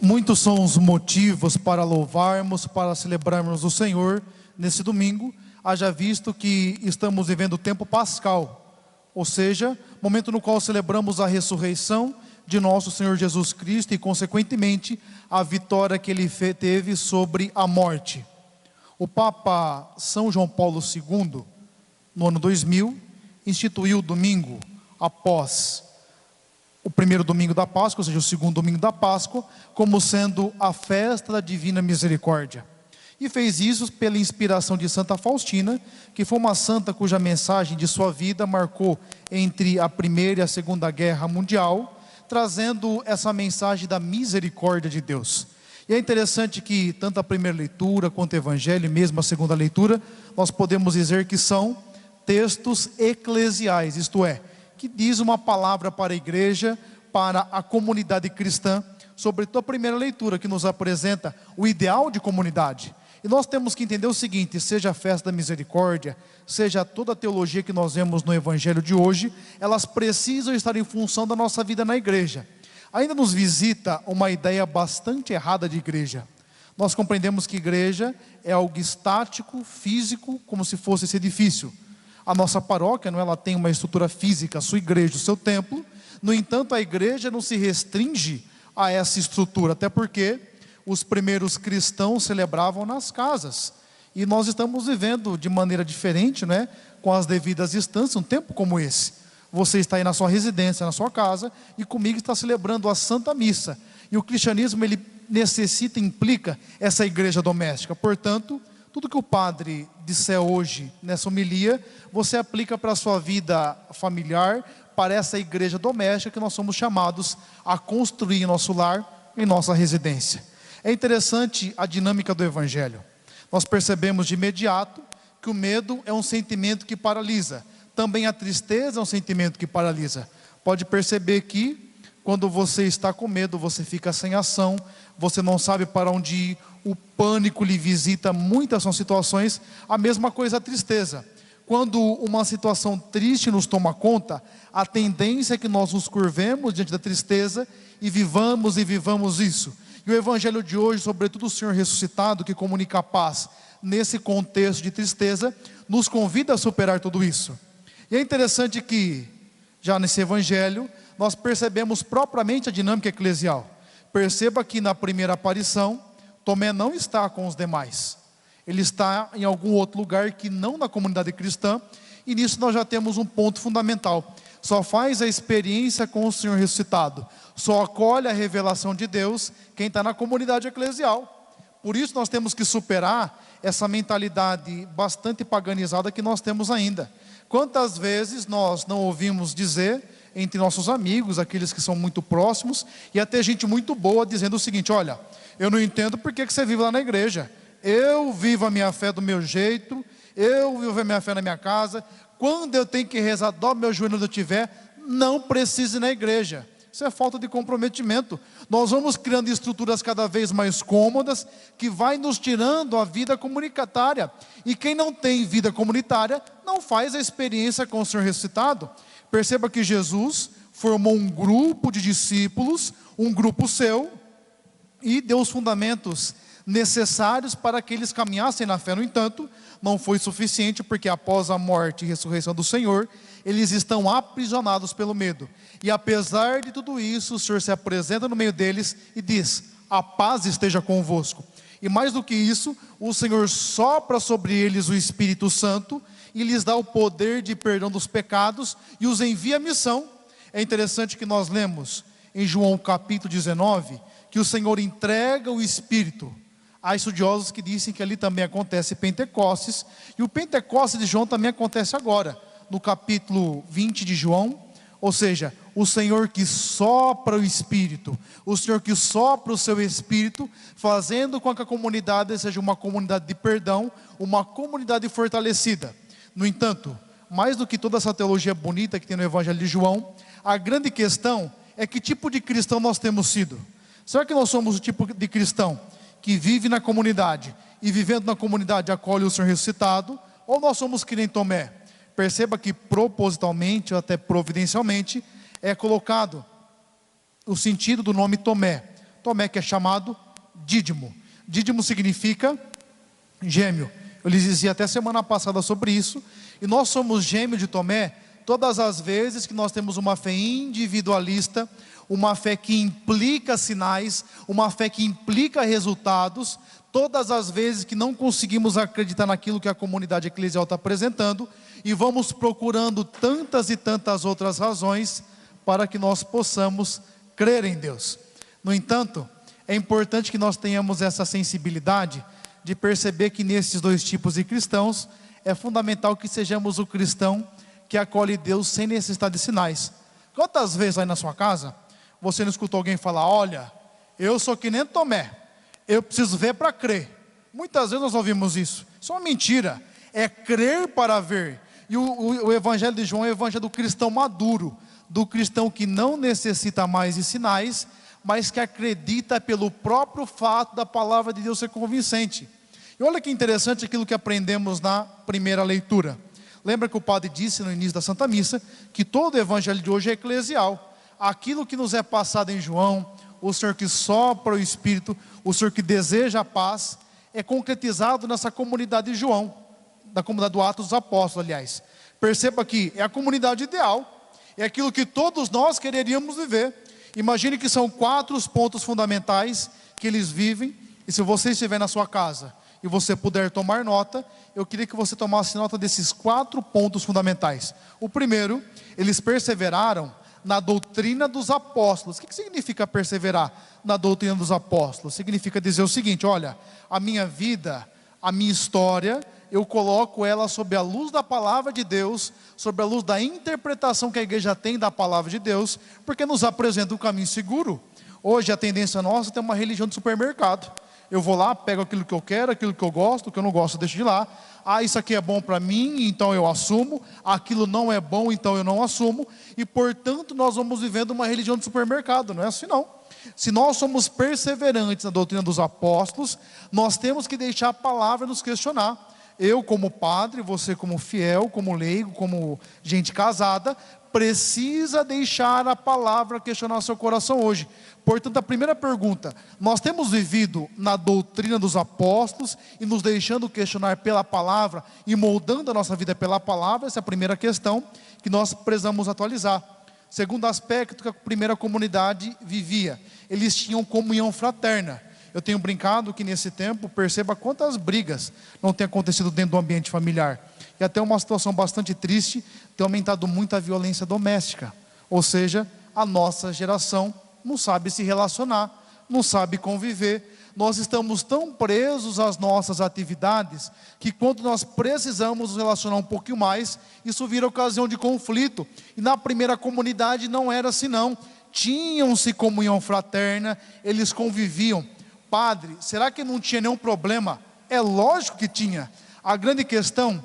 Muitos são os motivos para louvarmos, para celebrarmos o Senhor nesse domingo, haja visto que estamos vivendo o tempo pascal, ou seja, momento no qual celebramos a ressurreição de nosso Senhor Jesus Cristo e, consequentemente, a vitória que Ele teve sobre a morte. O Papa São João Paulo II, no ano 2000, instituiu o domingo após o primeiro domingo da Páscoa, ou seja, o segundo domingo da Páscoa, como sendo a festa da Divina Misericórdia. E fez isso pela inspiração de Santa Faustina, que foi uma santa cuja mensagem de sua vida marcou entre a Primeira e a Segunda Guerra Mundial, trazendo essa mensagem da misericórdia de Deus. E é interessante que tanto a primeira leitura quanto o Evangelho, e mesmo a segunda leitura, nós podemos dizer que são textos eclesiais, isto é, que diz uma palavra para a igreja, para a comunidade cristã, sobretudo a primeira leitura que nos apresenta o ideal de comunidade. E nós temos que entender o seguinte: seja a festa da misericórdia, seja toda a teologia que nós vemos no Evangelho de hoje, elas precisam estar em função da nossa vida na igreja. Ainda nos visita uma ideia bastante errada de igreja. Nós compreendemos que igreja é algo estático, físico, como se fosse esse edifício. A nossa paróquia, não, ela tem uma estrutura física, a sua igreja, o seu templo. No entanto, a igreja não se restringe a essa estrutura, até porque os primeiros cristãos celebravam nas casas. E nós estamos vivendo de maneira diferente, né, com as devidas distâncias, um tempo como esse. Você está aí na sua residência, na sua casa, e comigo está celebrando a Santa Missa. E o cristianismo, ele necessita, implica essa igreja doméstica. Portanto, tudo que o padre disser hoje nessa homilia, você aplica para a sua vida familiar, para essa igreja doméstica que nós somos chamados a construir em nosso lar, em nossa residência. É interessante a dinâmica do Evangelho. Nós percebemos de imediato que o medo é um sentimento que paralisa. Também a tristeza é um sentimento que paralisa. Pode perceber que quando você está com medo, você fica sem ação, você não sabe para onde ir, o pânico lhe visita, muitas são situações. A mesma coisa a tristeza. Quando uma situação triste nos toma conta, a tendência é que nós nos curvemos diante da tristeza e vivamos isso. E o Evangelho de hoje, sobretudo o Senhor ressuscitado, que comunica a paz nesse contexto de tristeza, nos convida a superar tudo isso. E é interessante que, já nesse Evangelho, nós percebemos propriamente a dinâmica eclesial. Perceba que na primeira aparição, Tomé não está com os demais. Ele está em algum outro lugar que não na comunidade cristã, e nisso nós já temos um ponto fundamental. Só faz a experiência com o Senhor ressuscitado, só acolhe a revelação de Deus quem está na comunidade eclesial. Por isso nós temos que superar essa mentalidade bastante paganizada que nós temos ainda. Quantas vezes nós não ouvimos dizer entre nossos amigos, aqueles que são muito próximos, e até gente muito boa dizendo o seguinte: olha, eu não entendo por que você vive lá na igreja. Eu vivo a minha fé do meu jeito, eu vivo a minha fé na minha casa. Quando eu tenho que rezar, dobro meu joelho onde eu estiver, não preciso ir na igreja. Isso é falta de comprometimento. Nós vamos criando estruturas cada vez mais cômodas, que vai nos tirando a vida comunitária. E quem não tem vida comunitária, não faz a experiência com o Senhor ressuscitado. Perceba que Jesus formou um grupo de discípulos, um grupo seu, e deu os fundamentos necessários para que eles caminhassem na fé. No entanto, não foi suficiente, porque após a morte e ressurreição do Senhor, eles estão aprisionados pelo medo. E apesar de tudo isso, o Senhor se apresenta no meio deles e diz: a paz esteja convosco. E mais do que isso, o Senhor sopra sobre eles o Espírito Santo e lhes dá o poder de perdão dos pecados e os envia à missão. É interessante que nós lemos em João capítulo 19, que o Senhor entrega o Espírito. Há estudiosos que dizem que ali também acontece Pentecostes, e o Pentecostes de João também acontece agora, no capítulo 20 de João. Ou seja, o Senhor que sopra o Espírito, o Senhor que sopra o seu Espírito, fazendo com que a comunidade seja uma comunidade de perdão, uma comunidade fortalecida. No entanto, mais do que toda essa teologia bonita que tem no Evangelho de João, a grande questão é que tipo de cristão nós temos sido. Será que nós somos o tipo de cristão que vive na comunidade e vivendo na comunidade acolhe o Senhor ressuscitado, ou nós somos que nem Tomé? Perceba que propositalmente ou até providencialmente é colocado o sentido do nome Tomé. Tomé, que é chamado Dídimo. Dídimo significa gêmeo. Eu lhes dizia até semana passada sobre isso. E nós somos gêmeos de Tomé todas as vezes que nós temos uma fé individualista, uma fé que implica sinais, uma fé que implica resultados, todas as vezes que não conseguimos acreditar naquilo que a comunidade eclesial está apresentando, e vamos procurando tantas e tantas outras razões para que nós possamos crer em Deus. No entanto, é importante que nós tenhamos essa sensibilidade de perceber que nesses dois tipos de cristãos, é fundamental que sejamos o cristão que acolhe Deus sem necessidade de sinais. Quantas vezes aí na sua casa, você não escutou alguém falar: olha, eu sou que nem Tomé, eu preciso ver para crer? Muitas vezes nós ouvimos isso. Isso é uma mentira, é crer para ver. E o evangelho de João é o evangelho do cristão maduro, do cristão que não necessita mais de sinais, mas que acredita pelo próprio fato da palavra de Deus ser convincente. E olha que interessante aquilo que aprendemos na primeira leitura. Lembra que o padre disse no início da Santa Missa que todo o evangelho de hoje é eclesial. Aquilo que nos é passado em João, o Senhor que sopra o Espírito, o Senhor que deseja a paz, é concretizado nessa comunidade de João, da comunidade do Atos dos Apóstolos, aliás. Perceba que é a comunidade ideal, é aquilo que todos nós quereríamos viver. Imagine que são 4 os pontos fundamentais que eles vivem, e se você estiver na sua casa e você puder tomar nota, eu queria que você tomasse nota desses 4 pontos fundamentais. O primeiro, eles perseveraram na doutrina dos apóstolos. O que significa perseverar na doutrina dos apóstolos? Significa dizer o seguinte: olha, a minha vida, a minha história, eu coloco ela sob a luz da palavra de Deus, sob a luz da interpretação que a igreja tem da palavra de Deus, porque nos apresenta um caminho seguro. Hoje a tendência nossa é ter uma religião de supermercado. Eu vou lá, pego aquilo que eu quero, aquilo que eu gosto, o que eu não gosto eu deixo de lá. Ah, isso aqui é bom para mim, então eu assumo. Aquilo não é bom, então eu não assumo. E portanto nós vamos vivendo uma religião de supermercado. Não é assim não. Se nós somos perseverantes na doutrina dos apóstolos, nós temos que deixar a palavra nos questionar. Eu como padre, você como fiel, como leigo, como gente casada, precisa deixar a palavra questionar seu coração hoje. Portanto, a primeira pergunta: nós temos vivido na doutrina dos apóstolos e nos deixando questionar pela palavra e moldando a nossa vida pela palavra? Essa é a primeira questão que nós precisamos atualizar. Segundo aspecto que a primeira comunidade vivia: eles tinham comunhão fraterna. Eu tenho brincado que nesse tempo, perceba quantas brigas não têm acontecido dentro do ambiente familiar. E até uma situação bastante triste, tem aumentado muito a violência doméstica. Ou seja, a nossa geração não sabe se relacionar, não sabe conviver. Nós estamos tão presos às nossas atividades, que quando nós precisamos nos relacionar um pouquinho mais, isso vira ocasião de conflito. E na primeira comunidade não era assim não. Tinham-se comunhão fraterna, eles conviviam. Padre, será que não tinha nenhum problema? É lógico que tinha. A grande questão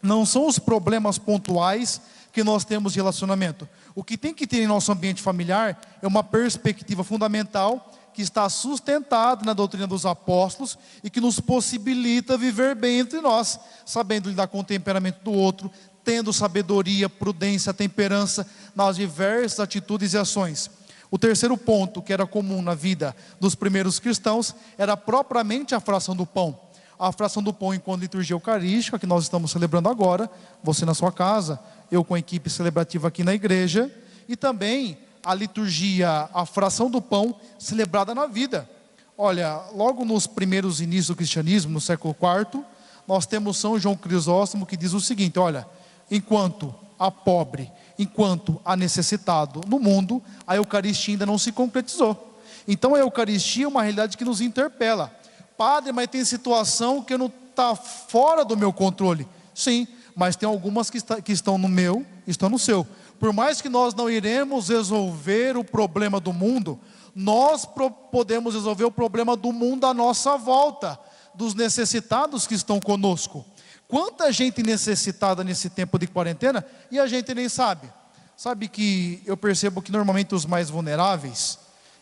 não são os problemas pontuais que nós temos de relacionamento. O que tem que ter em nosso ambiente familiar é uma perspectiva fundamental que está sustentada na doutrina dos apóstolos e que nos possibilita viver bem entre nós, sabendo lidar com o temperamento do outro, tendo sabedoria, prudência, temperança nas diversas atitudes e ações. O terceiro ponto que era comum na vida dos primeiros cristãos era propriamente a fração do pão. A fração do pão enquanto liturgia eucarística, que nós estamos celebrando agora, você na sua casa, eu com a equipe celebrativa aqui na igreja, e também a liturgia, a fração do pão celebrada na vida. Olha, logo nos primeiros inícios do cristianismo, no século IV, nós temos São João Crisóstomo que diz o seguinte: olha, enquanto há pobre, enquanto há necessitado no mundo, a Eucaristia ainda não se concretizou. Então a Eucaristia é uma realidade que nos interpela. Padre, mas tem situação que não está fora do meu controle. Sim, mas tem algumas que estão no meu, estão no seu. Por mais que nós não iremos resolver o problema do mundo, nós podemos resolver o problema do mundo à nossa volta, dos necessitados que estão conosco. Quanta gente necessitada nesse tempo de quarentena e a gente nem sabe. Sabe que eu percebo que normalmente os mais vulneráveis,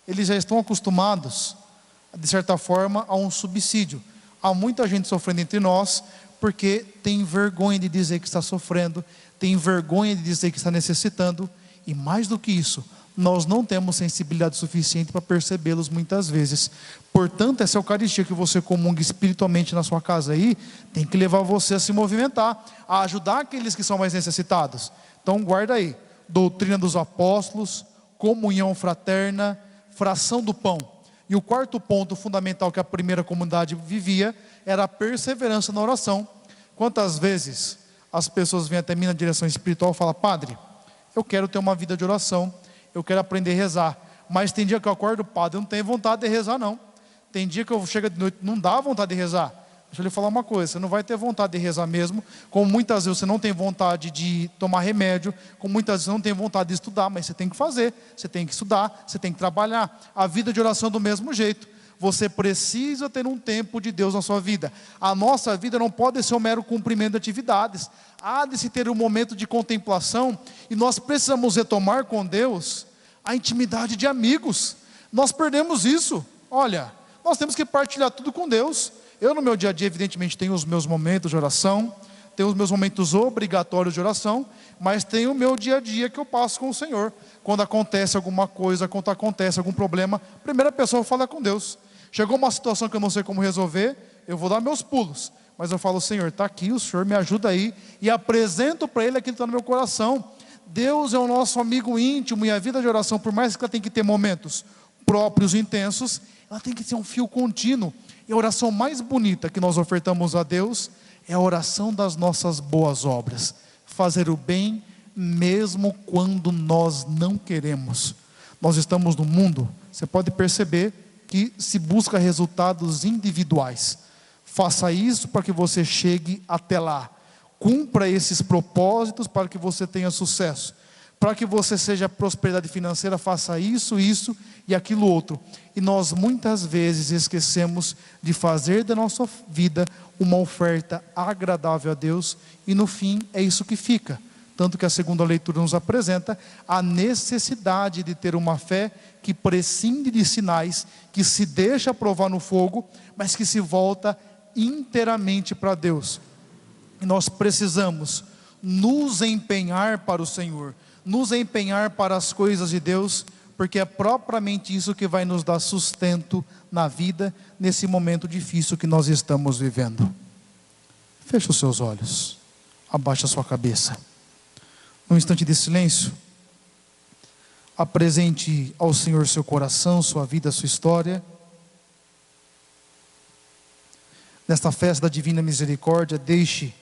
eles já estão acostumados, de certa forma, a um subsídio. Há muita gente sofrendo entre nós porque tem vergonha de dizer que está sofrendo, tem vergonha de dizer que está necessitando. E mais do que isso, nós não temos sensibilidade suficiente para percebê-los muitas vezes. Portanto, essa Eucaristia que você comunga espiritualmente na sua casa aí, tem que levar você a se movimentar, a ajudar aqueles que são mais necessitados. Então guarda aí, doutrina dos apóstolos, comunhão fraterna, fração do pão. E o quarto ponto fundamental que a primeira comunidade vivia, era a perseverança na oração. Quantas vezes as pessoas vêm até mim na direção espiritual e falam: padre, eu quero ter uma vida de oração, eu quero aprender a rezar, mas tem dia que eu acordo, padre, eu não tenho vontade de rezar não. Tem dia que eu chego de noite, não dá vontade de rezar. Deixa eu lhe falar uma coisa, você não vai ter vontade de rezar mesmo, como muitas vezes você não tem vontade de tomar remédio, como muitas vezes você não tem vontade de estudar, mas você tem que fazer, você tem que estudar, você tem que trabalhar. A vida de oração é do mesmo jeito. Você precisa ter um tempo de Deus na sua vida. A nossa vida não pode ser um mero cumprimento de atividades. Há de se ter um momento de contemplação, e nós precisamos retomar com Deus a intimidade de amigos. Nós perdemos isso. Olha, nós temos que partilhar tudo com Deus. Eu no meu dia a dia, evidentemente, tenho os meus momentos de oração, tenho os meus momentos obrigatórios de oração, mas tenho o meu dia a dia que eu passo com o Senhor. Quando acontece alguma coisa, quando acontece algum problema, a primeira pessoa fala com Deus. Chegou uma situação que eu não sei como resolver, eu vou dar meus pulos, mas eu falo: Senhor, está aqui, o Senhor me ajuda aí, e apresento para Ele aquilo que está no meu coração. Deus é o nosso amigo íntimo, e a vida de oração, por mais que ela tenha que ter momentos próprios e intensos, ela tem que ser um fio contínuo. E a oração mais bonita que nós ofertamos a Deus é a oração das nossas boas obras. Fazer o bem mesmo quando nós não queremos. Nós estamos no mundo, você pode perceber que se busca resultados individuais. Faça isso para que você chegue até lá. Cumpra esses propósitos para que você tenha sucesso. Para que você seja prosperidade financeira, faça isso, isso e aquilo outro. E nós muitas vezes esquecemos de fazer da nossa vida uma oferta agradável a Deus, e no fim é isso que fica. Tanto que a segunda leitura nos apresenta a necessidade de ter uma fé que prescinde de sinais, que se deixa provar no fogo, mas que se volta inteiramente para Deus. E nós precisamos nos empenhar para o Senhor, nos empenhar para as coisas de Deus, porque é propriamente isso que vai nos dar sustento na vida, nesse momento difícil que nós estamos vivendo. Feche os seus olhos, abaixe a sua cabeça. Num instante de silêncio, apresente ao Senhor seu coração, sua vida, sua história. Nesta festa da Divina Misericórdia, deixe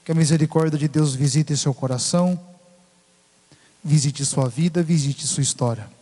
que a misericórdia de Deus visite seu coração, visite sua vida, visite sua história.